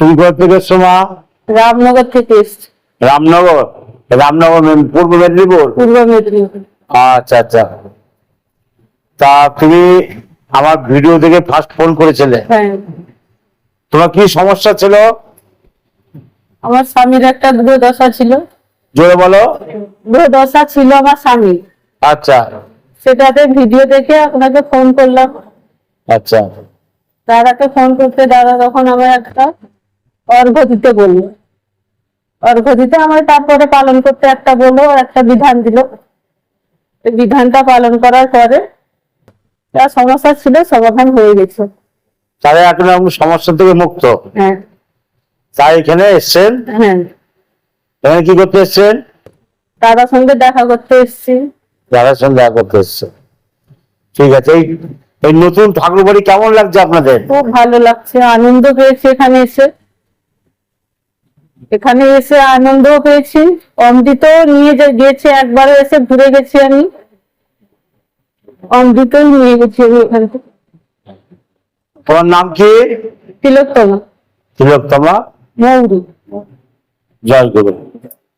তুমি কোথা থেকে এসছো মা? রামনগর থেকে এসছি। রামনগর? রামনগর পূর্ব মেদিনীপুর? পূর্ব মেদিনীপুর। আচ্ছা আচ্ছা। তা তুমি আমার ভিডিও দেখে ফার্স্ট ফোন করেছিলে? হ্যাঁ। তোমার কি সমস্যা ছিল? আমার স্বামীর একটা দুর্দশা ছিল। জোরে বলো। দুর্দশা ছিল আমার স্বামী। আচ্ছা সেটাতে ভিডিও দেখে আপনাকে ফোন করলাম। আচ্ছা। দাদাকে ফোন করতে দাদা তখন আমার একটা অর্ঘ্য দিতে বললো। অর্ঘ্য দিতে আমার তারপরে পালন করতে একটা বললো, একটা বিধান দিল। বিধানটা পালন করার পরে যা সমস্যা ছিল সমাধান হয়ে গেছে। তাহলে এখন আপনি সমস্যা থেকে মুক্ত? হ্যাঁ। তাই এখানে এসছেন? হ্যাঁ। এখানে কি করতে এসছেন? দাদার সঙ্গে দেখা করতে এসেছি। দাদার সঙ্গে দেখা করতে এসছে। ঠিক আছে। এই নতুন ঠাকুর বাড়ি কেমন লাগছে আপনাদের? খুব ভালো লাগছে, আনন্দ পেয়েছি এখানে এসে। এখানে এসে আনন্দও পেয়েছি, অমৃত নিয়ে গেছে, একবারও এসে ঘুরে গেছি আমি, অমৃত নিয়ে গেছি আমি এখান থেকে। তোমার নাম কি? তিলোত্তমা। তিলোত্তমা মৌরি। জয় গুরু।